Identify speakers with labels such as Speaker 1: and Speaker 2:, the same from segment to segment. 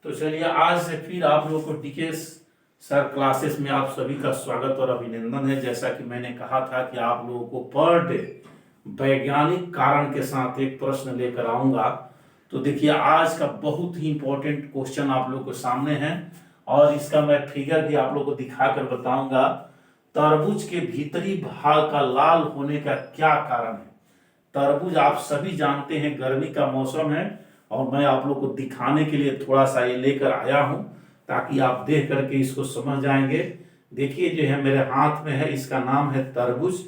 Speaker 1: तो चलिए आज से फिर आप लोगों को डीके सर क्लासेस में आप सभी का स्वागत और अभिनंदन है। जैसा कि मैंने कहा था कि आप लोगों को पर डे वैज्ञानिक कारण के साथ एक प्रश्न लेकर आऊंगा। तो देखिए आज का बहुत ही इंपॉर्टेंट क्वेश्चन आप लोगों के सामने है और इसका मैं फिगर भी आप लोगों को दिखाकर बताऊंगा। तरबूज के भीतरी भाग का लाल होने का क्या कारण है। तरबूज आप सभी जानते हैं गर्मी का मौसम है और मैं आप लोग को दिखाने के लिए थोड़ा सा ये लेकर आया हूं ताकि आप देख करके इसको समझ जाएंगे। देखिए जो है मेरे हाथ में है, इसका नाम है तरबूज।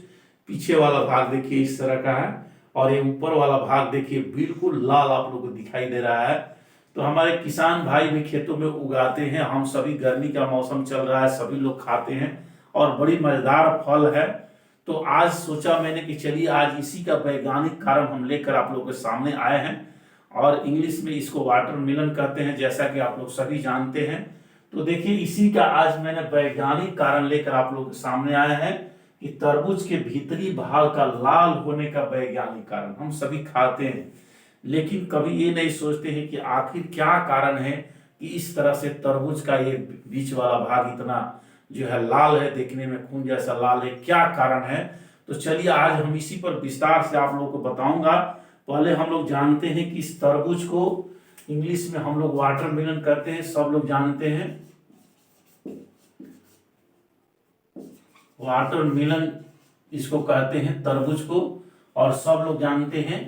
Speaker 1: पीछे वाला भाग देखिए इस तरह का है और ये ऊपर वाला भाग देखिए बिल्कुल लाल आप लोग को दिखाई दे रहा है। तो हमारे किसान भाई भी खेतों में उगाते हैं, हम सभी गर्मी का मौसम चल रहा है, सभी लोग खाते हैं और बड़ी मजेदार फल है। तो आज सोचा मैंने कि चलिए आज इसी का वैज्ञानिक कारण हम लेकर आप लोगों के सामने आए हैं और इंग्लिश में इसको वाटरमेलन कहते हैं, जैसा कि आप लोग सभी जानते हैं। तो देखिए इसी का आज मैंने वैज्ञानिक कारण लेकर आप लोगों के सामने आए हैं कि तरबूज के भीतरी भाग का लाल होने का वैज्ञानिक कारण। हम सभी खाते हैं लेकिन कभी ये नहीं सोचते हैं कि आखिर क्या कारण है कि इस तरह से तरबूज का ये बीच वाला भाग इतना जो है लाल है, देखने में खून जैसा लाल है, क्या कारण है। तो चलिए आज हम इसी पर विस्तार से आप लोगों को बताऊंगा। पहले हम लोग जानते हैं कि इस तरबूज को इंग्लिश में हम लोग वाटरमेलन कहते हैं, सब लोग जानते हैं वाटरमेलन इसको कहते हैं तरबूज को और सब लोग जानते हैं।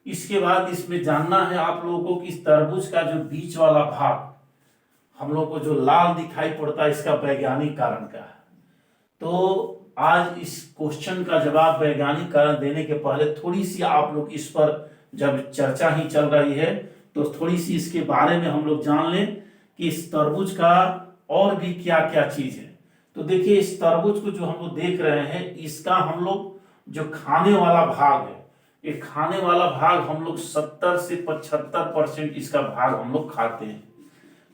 Speaker 1: इसके बाद इसमें जानना है आप लोगों को कि इस तरबूज का जो बीच वाला भाग हम लोग को जो लाल दिखाई पड़ता है इसका वैज्ञानिक कारण क्या है। तो आज इस क्वेश्चन का जवाब वैज्ञानिक कारण देने के पहले थोड़ी सी आप लोग इस पर, जब चर्चा ही चल रही है तो थोड़ी सी इसके बारे में हम लोग जान लें कि इस तरबूज का और भी क्या क्या चीज है। तो देखिए इस तरबूज को जो हम लोग देख रहे हैं इसका हम लोग जो खाने वाला भाग है, ये खाने वाला भाग हम लोग 70 से 75% इसका भाग हम लोग खाते हैं।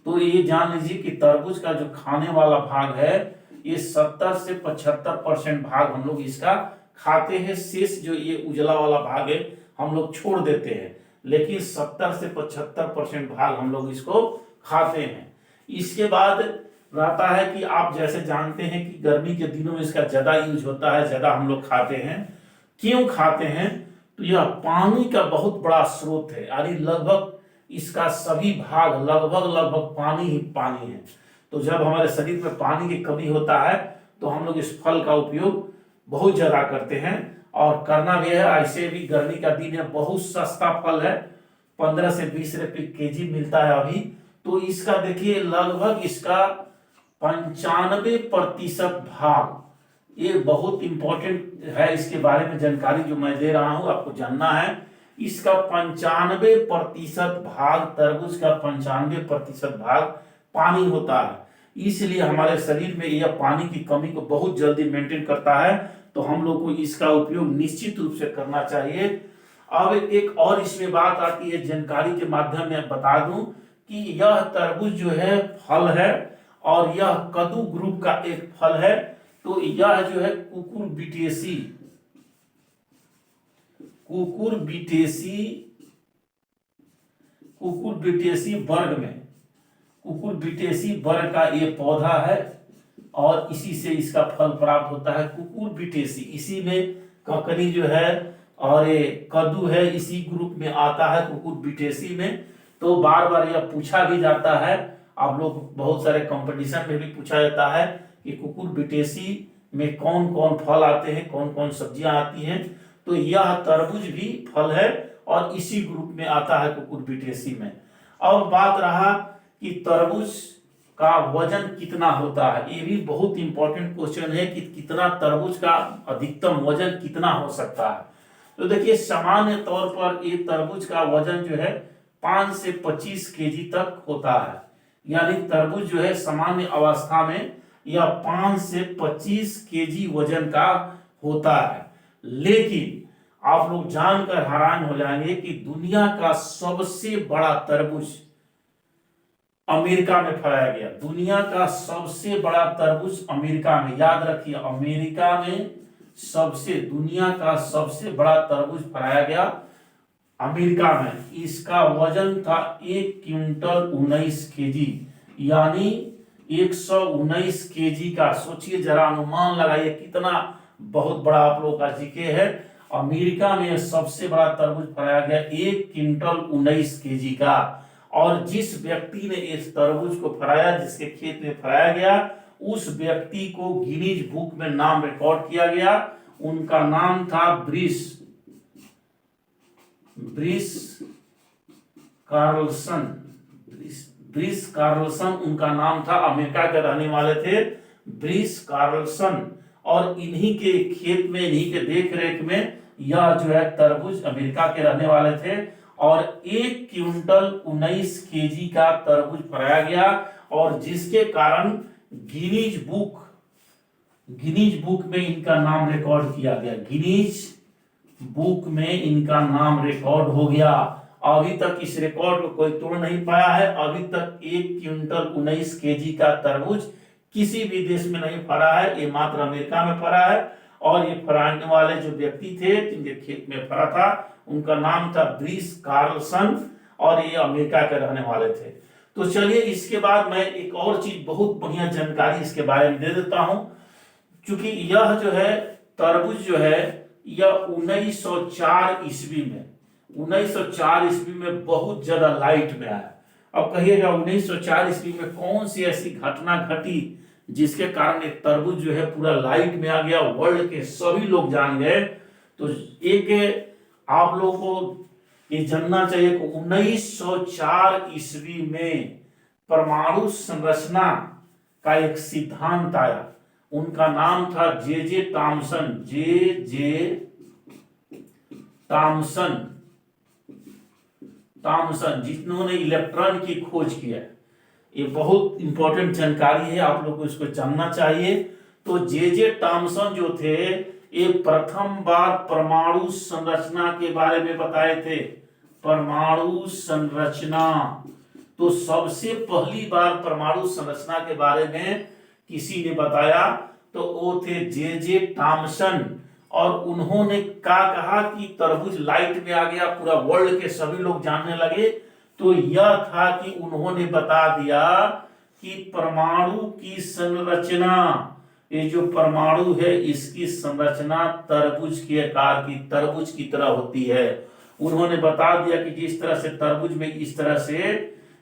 Speaker 1: तो ये जान लीजिए कि तरबूज का जो खाने वाला भाग है ये 70 से 75% भाग हम लोग इसका खाते हैं। शेष जो ये उजला वाला भाग है हम लोग छोड़ देते हैं, लेकिन 70 से 75% भाग हम लोग इसको खाते हैं। इसके बाद रहता है कि आप जैसे जानते हैं कि गर्मी के दिनों में इसका ज्यादा यूज होता है, ज्यादा हम लोग खाते हैं। क्यों खाते हैं? तो यह पानी का बहुत बड़ा स्रोत है, यानी लगभग इसका सभी भाग लगभग पानी ही पानी है। तो जब हमारे शरीर में पानी की कमी होता है तो हम लोग इस फल का उपयोग बहुत ज्यादा करते हैं और करना भी है। ऐसे भी गर्मी का दिन है, बहुत सस्ता फल है, 15 से 20 रुपए केजी मिलता है अभी। तो इसका देखिए लगभग इसका 95% भाग, ये बहुत इंपॉर्टेंट है, इसके बारे में जानकारी जो मैं दे रहा हूं आपको जानना है। इसका 95% भाग, तरबूज का 95% भाग पानी होता है, इसलिए हमारे शरीर में यह पानी की कमी को बहुत जल्दी मेंटेन करता है। तो हम लोग को इसका उपयोग निश्चित रूप से करना चाहिए। अब एक और इसमें बात आती है, जानकारी के माध्यम में बता दूं कि यह तरबूज जो है फल है और यह कद्दू ग्रुप का एक फल है। तो यह जो है कुकुरबिटेसी कुकुरबिटेसी वर्ग का ये पौधा है और इसी से इसका फल प्राप्त होता है, कुकुरबिटेसी। इसी में ककड़ी जो है और ये कद्दू है इसी ग्रुप में आता है, कुकुरबिटेसी में। तो बार बार यह पूछा भी जाता है, आप लोग बहुत सारे कंपटीशन में भी पूछा जाता है कि कुकुरबिटेसी में कौन कौन फल आते हैं, कौन कौन सब्जियां आती हैं। तो यह तरबूज भी फल है और इसी ग्रुप में आता है, कुकुरबिटेसी में। अब बात रहा कि तरबूज का वजन कितना होता है, ये भी बहुत इंपॉर्टेंट क्वेश्चन है कि कितना तरबूज का अधिकतम वजन कितना हो सकता है। तो देखिए सामान्य तौर पर ये तरबूज का वजन जो है 5 से 25 केजी तक होता है, यानी तरबूज जो है सामान्य अवस्था में यह 5 से 25 केजी वजन का होता है। लेकिन आप लोग जानकर हैरान हो जाएंगे कि दुनिया का सबसे बड़ा तरबूज अमेरिका में फलाया गया। दुनिया का सबसे बड़ा तरबूज अमेरिका में, याद रखिए अमेरिका में दुनिया का सबसे बड़ा तरबूज फलाया गया अमेरिका में इसका वजन था 1 क्विंटल 19 केजी, यानी 119 केजी का। सोचिए जरा, अनुमान लगाइए कितना बहुत बड़ा आप लोगों का जीके है। अमेरिका में सबसे बड़ा तरबूज फराया गया 1 क्विंटल 19 केजी का। और जिस व्यक्ति ने इस तरबूज को फराया, जिसके खेत में फराया गया, उस व्यक्ति को गिनीज बुक में नाम रिकॉर्ड किया गया। उनका नाम था ब्रिस कार्लसन। ब्रिस कार्लसन उनका नाम था, अमेरिका के रहने वाले थे ब्रिस कार्लसन। और इन्हीं के खेत में, इन्हीं के देख रेख में यह जो है तरबूज, अमेरिका के रहने वाले थे, और 1 क्विंटल 19 केजी का तरबूज फराया गया। और जिसके कारण गिनीज बुक में इनका नाम रिकॉर्ड किया गया। गिनीज बुक में इनका नाम रिकॉर्ड हो गया। अभी तक इस रिकॉर्ड को कोई तोड़ नहीं पाया है। अभी तक 1 क्विंटल 19 केजी का तरबूज किसी भी देश में नहीं फरा है, ये मात्र अमेरिका में फरा है। और ये फराने वाले जो व्यक्ति थे, जिनके खेत में फरा था, उनका नाम था ब्रिस कार्लसन, और ये अमेरिका के रहने वाले थे। तो चलिए, इसके बाद मैं एक और चीज, बहुत बढ़िया जानकारी इसके बारे में दे देता हूं। क्योंकि यह जो है तरबूज जो है, यह 1904 ईस्वी में बहुत ज्यादा लाइट में आया। अब कहिएगा 1904 ईस्वी में कौन सी ऐसी घटना घटी जिसके कारण एक तरबूज जो है पूरा लाइट में आ गया, वर्ल्ड के सभी लोग जान गए। तो एक आप लोगों को ये जानना चाहिए कि 1904 ईस्वी में परमाणु संरचना का एक सिद्धांत आया। उनका नाम था जे टॉमसन, जिन्होंने इलेक्ट्रॉन की खोज किया। ये बहुत इंपॉर्टेंट जानकारी है, आप लोग को इसको जानना चाहिए। तो जे टॉमसन जो थे, ये प्रथम बार परमाणु संरचना के बारे में बताए थे। परमाणु संरचना, तो सबसे पहली बार परमाणु संरचना के बारे में किसी ने बताया तो वो थे जे टॉमसन। और उन्होंने क्या कहा कि तरबूज लाइट में आ गया, पूरा वर्ल्ड के सभी लोग जानने लगे। तो यह था कि उन्होंने बता दिया कि परमाणु की संरचना, ये जो परमाणु है इसकी संरचना तरबूज के आकार की, तरबूज की तरह होती है। उन्होंने बता दिया कि जिस तरह से तरबूज में, इस तरह से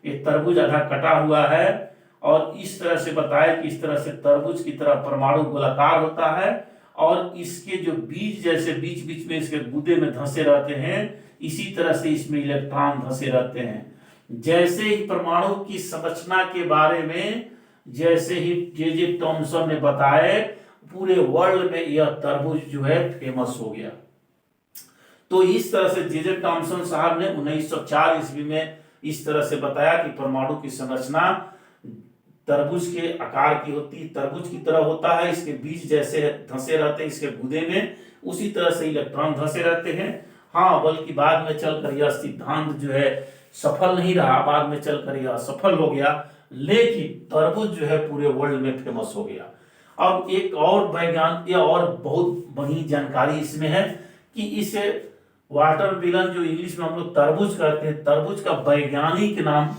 Speaker 1: ये तरबूज आधा कटा हुआ है, और इस तरह से बताया कि इस तरह से तरबूज की तरह परमाणु गोलाकार होता है, और इसके जो बीज जैसे बीच बीच में इसके गुदे में धंसे रहते हैं, इसी तरह से इसमें इलेक्ट्रॉन धंसे रहते हैं। जैसे ही परमाणु की संरचना के बारे में जैसे ही जे टॉमसन ने बताए, पूरे वर्ल्ड में यह तरबूज जो है फेमस हो गया। तो इस तरह से जे टॉमसन साहब ने 1904 ईस्वी में इस तरह से बताया कि परमाणु की संरचना तरबूज के आकार की होती, तरबूज की तरह होता है। इसके बीज जैसे धंसे रहते हैं इसके गुदे में, उसी तरह से इलेक्ट्रॉन धंसे रहते हैं। हाँ, बल्कि बाद में चलकर यह सिद्धांत जो है सफल नहीं रहा, बाद में चलकर यह असफल हो गया, लेकिन तरबूज जो है पूरे वर्ल्ड में फेमस हो गया। अब एक और वैज्ञानिक और बहुत बड़ी जानकारी इसमें है कि इसे वाटरमेलन, जो इंग्लिश में हम लोग तरबूज कहते हैं, तरबूज का वैज्ञानिक नाम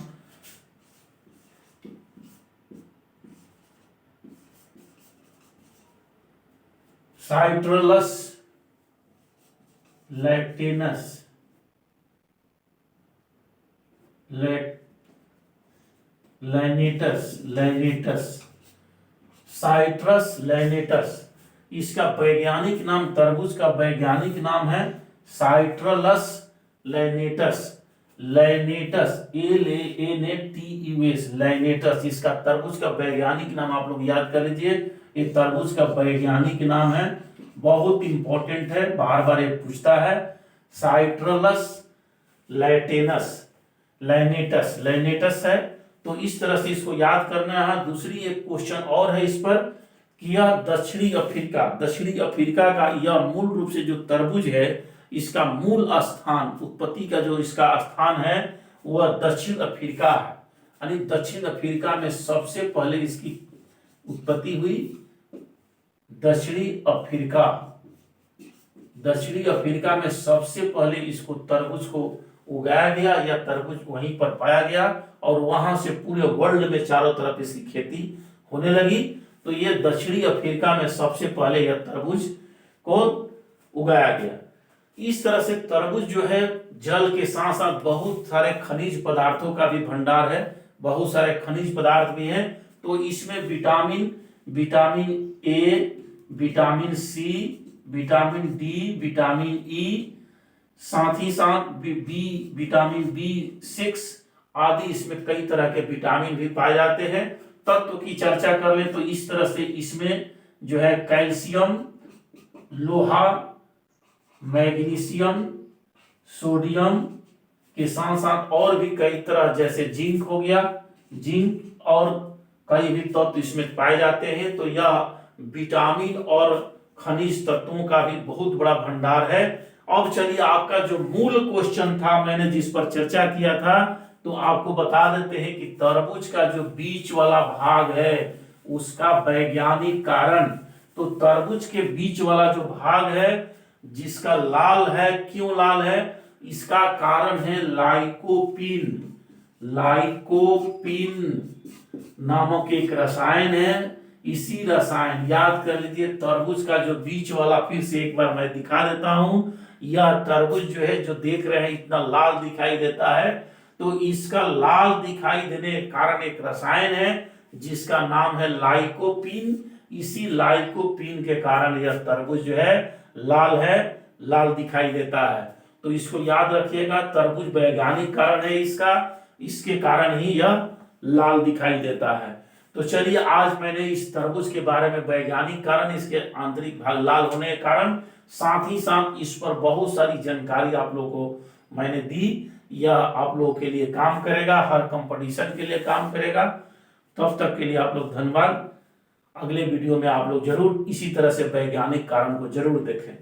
Speaker 1: साइट्रलस लैटिनस, साइट्रस लैनिटस, इसका वैज्ञानिक नाम, तरबूज का वैज्ञानिक नाम है साइट्रलस लैनिटस। लैनिटस, इसका तरबूज का वैज्ञानिक नाम आप लोग याद कर लीजिए। ये तरबूज का वैज्ञानिक नाम है, बहुत इंपॉर्टेंट है, बार बार ये पूछता है। साइट्रलस लैनिटस है। तो इस तरह से इसको याद करना है। दूसरी एक क्वेश्चन और है इस पर कि यह दक्षिणी अफ्रीका का यह मूल रूप से जो तरबूज है, इसका मूल स्थान, उत्पत्ति का जो इसका स्थान है वह दक्षिण अफ्रीका है। यानी दक्षिण अफ्रीका में सबसे पहले इसकी उत्पत्ति हुई, दक्षिणी अफ्रीका। दक्षिणी अफ्रीका में सबसे पहले इसको तरबूज को उगाया गया या तरबूज वहीं पर पाया गया और वहां से पूरे वर्ल्ड में चारों तरफ इसकी खेती होने लगी। तो ये दक्षिणी अफ्रीका में सबसे पहले यह तरबूज को उगाया गया। इस तरह से तरबूज जो है जल के साथ साथ बहुत सारे खनिज पदार्थों का भी भंडार है, बहुत सारे खनिज पदार्थ भी हैं। तो इसमें vitamin A, vitamin C, vitamin D, vitamin E, साथ ही साथ विटामिन B6 आदि, इसमें कई तरह के विटामिन भी पाए जाते हैं। तत्व की चर्चा कर ले तो इस तरह से इसमें जो है कैल्शियम, लोहा, मैग्नीशियम, सोडियम के साथ साथ और भी कई तरह, जैसे जिंक हो गया, जिंक और कई भी तत्व इसमें पाए जाते हैं। तो यह विटामिन और खनिज तत्वों का भी बहुत बड़ा भंडार है। अब चलिए आपका जो मूल क्वेश्चन था, मैंने जिस पर चर्चा किया था, तो आपको बता देते हैं कि तरबूज का जो बीच वाला भाग है उसका वैज्ञानिक कारण। तो तरबूज के बीच वाला जो भाग है जिसका लाल है, क्यों लाल है? इसका कारण है लाइकोपीन। लाइकोपीन नामक एक रसायन है। इसी रसायन, याद कर लीजिए, तरबूज का जो बीच वाला, फिर से एक बार मैं दिखा देता हूं। यह तरबूज जो है, जो देख रहे हैं इतना लाल दिखाई देता है, तो इसका लाल दिखाई देने के कारण एक रसायन है जिसका नाम है लाइकोपीन। इसी लाइकोपीन के कारण यह तरबूज जो है लाल दिखाई देता है। तो इसको याद रखिएगा, तरबूज वैज्ञानिक कारण है इसका, इसके कारण ही यह लाल दिखाई देता है। तो चलिए, आज मैंने इस तरबूज के बारे में वैज्ञानिक कारण, इसके आंतरिक भाग लाल होने के कारण, साथ ही साथ इस पर बहुत सारी जानकारी आप लोगों को मैंने दी। यह आप लोगों के लिए काम करेगा, हर कंपटीशन के लिए काम करेगा। तब तक के लिए आप लोग धन्यवाद। अगले वीडियो में आप लोग जरूर इसी तरह से वैज्ञानिक कारण को जरूर देखें।